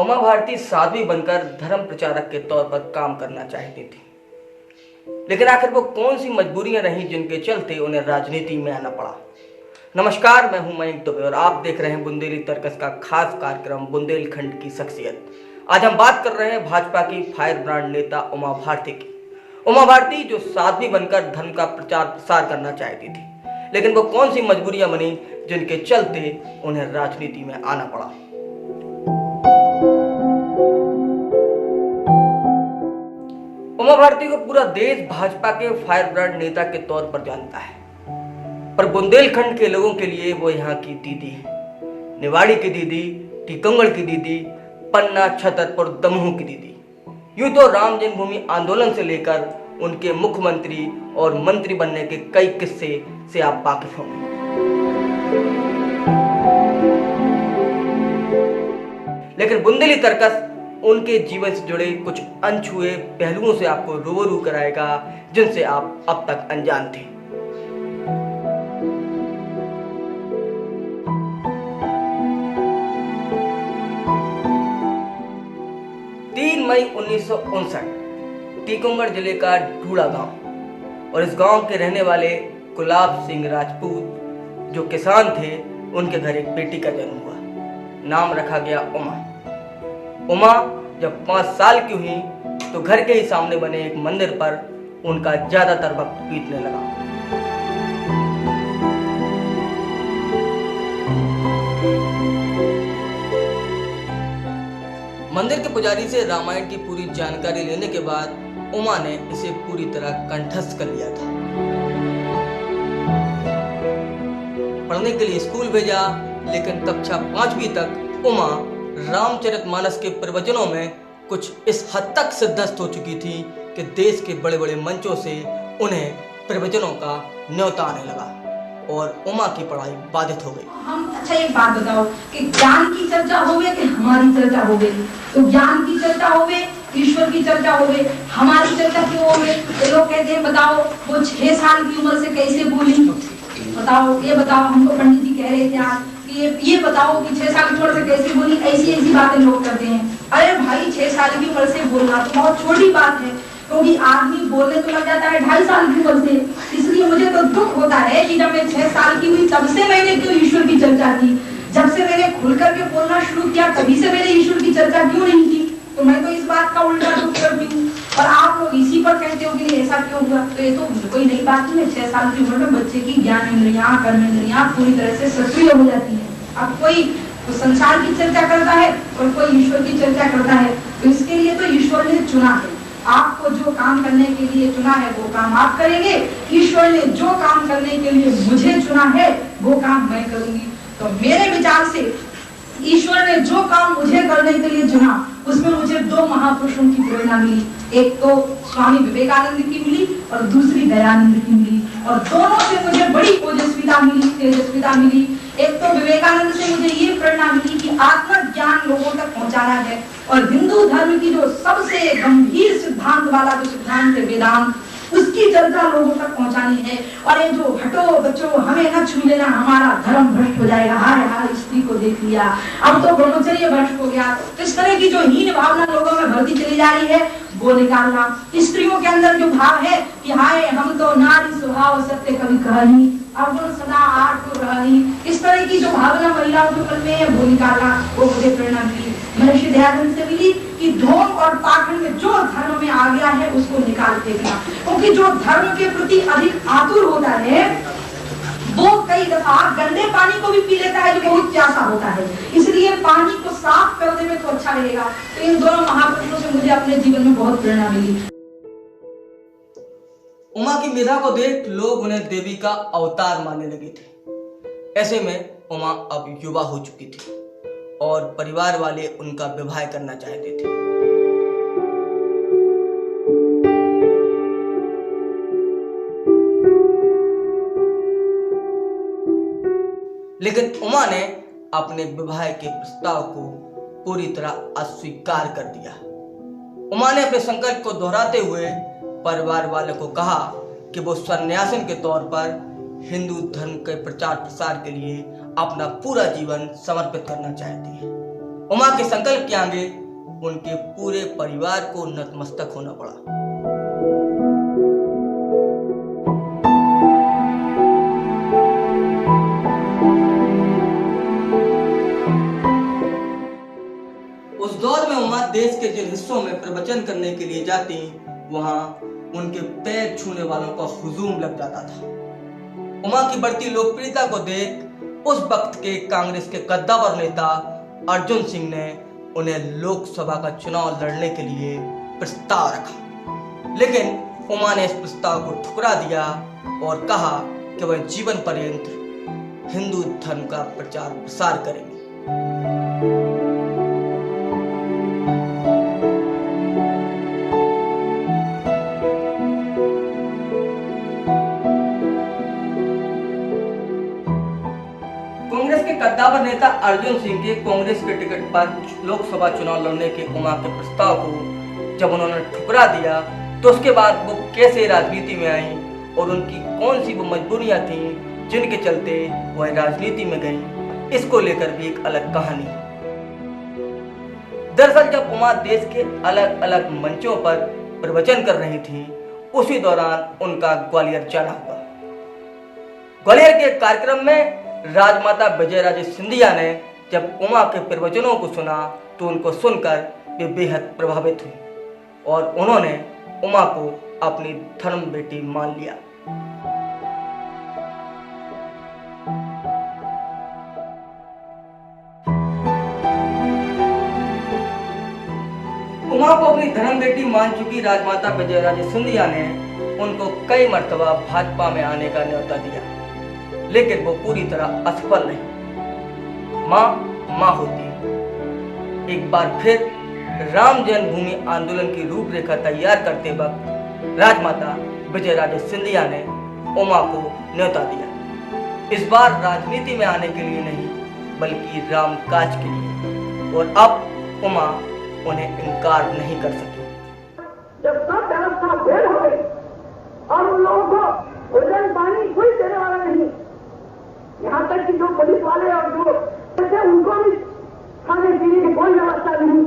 उमा भारती साध्वी बनकर धर्म प्रचारक के तौर पर काम करना चाहती थी, लेकिन आखिर वो कौन सी मजबूरियां रहीं जिनके चलते उन्हें राजनीति में आना पड़ा। नमस्कार, मैं हूं मयंक दुबे और आप देख रहे हैं बुंदेली तर्कस का खास कार्यक्रम बुंदेलखंड की शख्सियत। आज हम बात कर रहे हैं भाजपा की फायर ब्रांड नेता उमा भारती की। उमा भारती जो साध्वी बनकर धर्म का प्रचार प्रसार करना चाहती थी, लेकिन वो कौन सी मजबूरियां बनी जिनके चलते उन्हें राजनीति में आना पड़ा। उमा भारती को पूरा देश भाजपा के फायर ब्रांड नेता के तौर पर जानता है, पर बुंदेलखंड के लोगों के लिए वो यहाँ की दीदी है, निवाड़ी की दीदी, टीकमगढ़ की दीदी, पन्ना, छतरपुर, दमोह की दीदी। यूं तो राम जन्मभूमि आंदोलन से लेकर उनके मुख्यमंत्री और मंत्री बनने के कई किस्से से आप वाकिफ होंगे। लेकिन बुंदेली तर्कस उनके जीवन से जुड़े कुछ अनछुए पहलुओं से आपको रूबरू कराएगा जिनसे आप अब तक अनजान थे। 3 मई 1959 टीकमगढ़ जिले का ढूढ़ा गांव, और इस गांव के रहने वाले गुलाब सिंह राजपूत जो किसान थे, उनके घर एक बेटी का जन्म हुआ। नाम रखा गया उमा। उमा जब 5 साल की हुई तो घर के ही सामने बने एक मंदिर पर उनका ज्यादातर वक्त बीतने लगा। मंदिर के पुजारी से रामायण की पूरी जानकारी लेने के बाद उमा ने इसे पूरी तरह कंठस्थ कर लिया था। पढ़ने के लिए स्कूल भेजा, लेकिन कक्षा 5वीं तक उमा रामचरितमानस के प्रवचनों में कुछ इस हद तक सिद्धस्त हो चुकी थी कि देश के बड़े बड़े मंचों से उन्हें प्रवचनों का न्योता आने लगा और उमा की पढ़ाई बाधित हो गई। हम अच्छा एक बात बताओ कि ज्ञान की चर्चा होवे कि हमारी चर्चा होवे? तो ज्ञान की चर्चा होवे, ईश्वर की चर्चा होवे, हमारी चर्चा क्यों होवे? तो लोग कहते हैं बताओ वो 6 साल की उम्र से कैसे बोली? बताओ, ये बताओ। हमको पंडित जी कह रहे थे आज ये बताओ कि 6 साल की उम्र से कैसे बोली? ऐसी बातें लोग करते हैं। अरे भाई, 6 साल की उम्र से बोलना तो बहुत छोटी बात है, क्योंकि आदमी बोलने तो लग जाता है 2.5 साल की उम्र से। इसलिए मुझे तो दुख होता है कि जब मैं 6 साल की हुई तब से मैंने क्यों ईश्वर की चर्चा की? जब से मैंने खुल करके बोलना शुरू किया तभी से मैंने ईश्वर की चर्चा क्यों नहीं की? तो मैं तो इस बात का उल्टा दुख करती हूँ, और आप लोग इसी पर कहते हो कि ऐसा क्यों हुआ? तो ये तो कोई नई बात नहीं है। 6 साल की उम्र में बच्चे की ज्ञान इंद्रियां, कर्म इंद्रियां पूरी तरह से सक्रिय हो जाती है। अब कोई तो संसार की चर्चा करता है और कोई ईश्वर की चर्चा करता है, तो इसके लिए तो ईश्वर ने चुना है। आपको जो काम करने के लिए चुना है वो काम आप करेंगे। ईश्वर ने जो काम करने के लिए मुझे चुना है वो काम मैं करूंगी। तो मेरे विचार से ईश्वर ने जो काम मुझे करने के लिए चुना, उसमें मुझे 2 महापुरुषों की प्रेरणा मिली। एक तो स्वामी विवेकानंद की मिली और दूसरी दयानंद की मिली, और दोनों से मुझे बड़ी तेजस्विता मिली। एक तो विवेकानंद से मुझे ये प्रेरणा मिली कि आत्मज्ञान लोगों तक पहुंचाना है, और हिंदू धर्म की जो सबसे गंभीर सिद्धांत वाला जो सिद्धांत है वेदांत, उसकी चर्चा लोगों तक पहुंचानी है। और ये जो हटो बच्चों, हमें न छू लेना, हमारा धर्म भ्रष्ट हो जाएगा, हाय स्त्री को देख लिया, अब तो ब्रह्मचर्य भ्रष्ट हो गया, तो इस तरह की जो हीन भावना लोगों में भरती चली जा रही है वो निकालना। स्त्रियों के अंदर जो भाव है कि हाय हम तो नारी स्वभाव सत्य कभी कही, अब सदा आठ रही, इस तरह की जो भावना महिलाओं के मन में है वो निकालना, वो मुझे प्रेरणा मिली। महर्षि दयानंद से मिली कि ढोंग और पाखंड में जो धर्म में आ गया है उसको निकाल फेंकना, क्योंकि जो धर्म के प्रति अधिक आतुर होता है वो कई दफा गंदे पानी को भी पी लेता है जो बहुत प्यासा होता है। इसलिए पानी को साफ करने में तो अच्छा रहेगा। तो इन दोनों महापुरुषों से मुझे अपने जीवन में बहुत प्रेरणा मिली। उमा की मेधा को देख लोग उन्हें देवी का अवतार मानने लगे थे। ऐसे में उमा अब युवा हो चुकी थी और परिवार वाले उनका विवाह करना चाहते थे। लेकिन उमा ने अपने विवाह के प्रस्ताव को पूरी तरह अस्वीकार कर दिया। उमा ने अपने संकल्प को दोहराते हुए परिवार वालों को कहा कि वो सन्यासिन के तौर पर हिंदू धर्म के प्रचार प्रसार के लिए अपना पूरा जीवन समर्पित करना चाहती है। उमा के संकल्प के आगे उनके पूरे परिवार को नतमस्तक होना पड़ा। उस दौर में उमा देश के जिन हिस्सों में प्रवचन करने के लिए जाती, वहां उनके पैर छूने वालों का हुजूम लग जाता था। उमा की बढ़ती लोकप्रियता को देख उस वक्त के कांग्रेस के कद्दावर नेता अर्जुन सिंह ने उन्हें लोकसभा का चुनाव लड़ने के लिए प्रस्ताव रखा, लेकिन उमा ने इस प्रस्ताव को ठुकरा दिया और कहा कि वह जीवन पर्यंत हिंदू धर्म का प्रचार प्रसार करेंगे। कांग्रेस के कद्दावर नेता अर्जुन सिंह के कांग्रेस के टिकट पर लोकसभा चुनाव लड़ने के उमा के प्रस्ताव को जब उन्होंने ठुकरा दिया, तो उसके बाद वो कैसे राजनीति में आई और उनकी कौन सी वो मजबूरियां थीं जिनके चलते वह राजनीति में गई, इसको लेकर भी एक अलग कहानी। दरअसल जब उमा देश के अलग अलग मंचों पर प्रवचन कर रही थी, उसी दौरान उनका ग्वालियर जाना हुआ। ग्वालियर के कार्यक्रम में राजमाता विजयराजे सिंधिया ने जब उमा के प्रवचनों को सुना तो उनको सुनकर वे बेहद प्रभावित हुई और उन्होंने उमा को अपनी धर्म बेटी मान लिया। उमा को अपनी धर्म बेटी मान चुकी राजमाता विजयराजे सिंधिया ने उनको कई मर्तबा भाजपा में आने का न्योता दिया, लेकिन वो पूरी तरह असफल रही। मां होती है। एक बार फिर राम जन्मभूमि आंदोलन की रूपरेखा तैयार करते वक्त राजमाता विजयराजे सिंधिया ने उमा को न्योता दिया, इस बार राजनीति में आने के लिए नहीं बल्कि राम काज के लिए, और अब उमा उन्हें इनकार नहीं कर सकी। जब सब व्यवस्था फेल हो गई और उन लोगों को भोजन पानी कोई देने वाला नहीं, यहाँ तक कि जो पुलिस वाले और जो उनको भी खाने पीने की कोई व्यवस्था नहीं,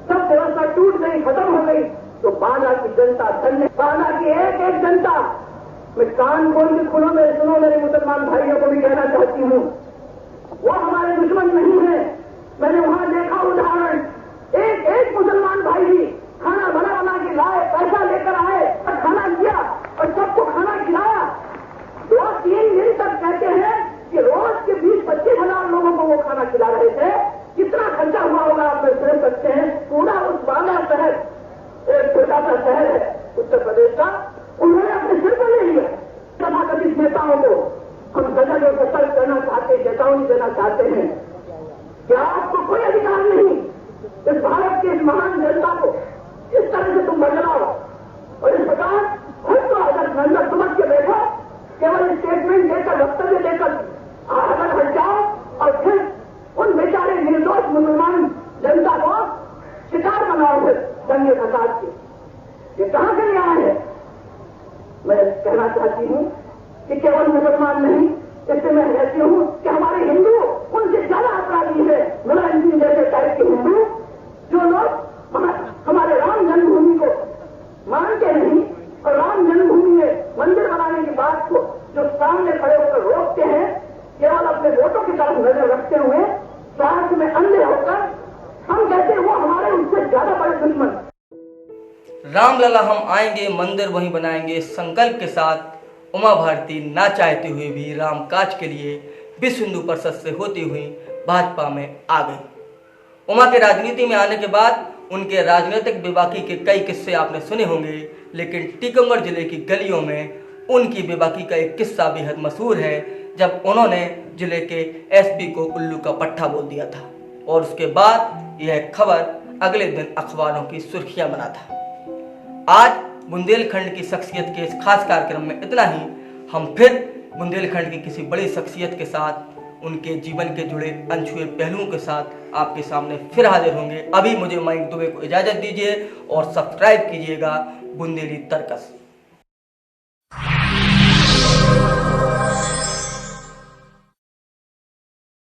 सब व्यवस्था टूट गई, खत्म हो गई, तो बांदा की जनता धन्य, बांदा की एक एक जनता। मैं कान खोल के सुनो मेरे मुसलमान भाइयों को भी कहना चाहती हूँ, वो हमारे दुश्मन नहीं है। मैंने वहां देखा उदाहरण, एक एक मुसलमान भाई भी खाना बना के लाए, पैसा लेकर आए और खाना दिया और सबको खाना खिलाया। 2-3 दिन तक कहते हैं कि रोज के 20-25 हजार लोगों को वो खाना खिला रहे थे। कितना खर्चा हुआ होगा आप सोच सकते हैं। पूरा उस बांदा शहर, एक छोटा सा शहर है उत्तर प्रदेश का, उन्होंने अपने सिर पर ले लिया। तथाकथित नेताओं को हम गजल और सतर्क करना चाहते, चेतावनी देना चाहते हैं कि आपको कोई अधिकार नहीं इस भारत की इस महान जनता को इस तरह से तुम बदलाओ। और इस प्रकार खुद को अगर समझ के बैठो, केवल स्टेटमेंट देकर, वक्तव्य देकर अगर हट जाओ और फिर उन बेचारे निर्दोष मुसलमान जनता को शिकार बनाओ फिर दंगे फसाद के। ये कहां से आए हैं? मैं कहना चाहती हूं कि केवल मुसलमान नहीं, इससे मैं कहती हूं कि हमारे हिंदू उनसे ज्यादा अपराधी है। मुलायम सिंह जैसे टाइप के हिंदू जो लोग हमारे राम जन्मभूमि को मानते नहीं और राम जन्मभूमि में मंदिर बनाने की बात को जो सामने खड़े होकर रोकते हैं, केवल अपने वोटों की तरफ नजर रखते हुए स्वार्थ में अंधे होकर, हम कहते हैं वो हमारे उनसे ज्यादा बड़े दुश्मन। रामलला हम आएंगे, मंदिर वहीं बनाएंगे संकल्प के साथ उमा भारती ना चाहते हुए भी राम काज के लिए विश्व हिंदू परिषद से होती हुई भाजपा में आ गई। उमा के राजनीति में आने के बाद उनके राजनीतिक बेबाकी के कई किस्से आपने सुने होंगे, लेकिन टीकमगढ़ जिले की गलियों में उनकी बेबाकी का एक किस्सा बेहद मशहूर है, जब उन्होंने जिले के एसपी को उल्लू का पट्टा बोल दिया था और उसके बाद यह खबर अगले दिन अखबारों की सुर्खियां बना था। आज बुंदेलखंड की शख्सियत के इस खास कार्यक्रम में इतना ही। हम फिर बुंदेलखंड की किसी बड़ी शख्सियत के साथ, उनके जीवन के जुड़े अनछुए पहलुओं के साथ आपके सामने फिर हाजिर होंगे। अभी मुझे मयंक दुबे को इजाजत दीजिए और सब्सक्राइब कीजिएगा बुंदेली तर्कस।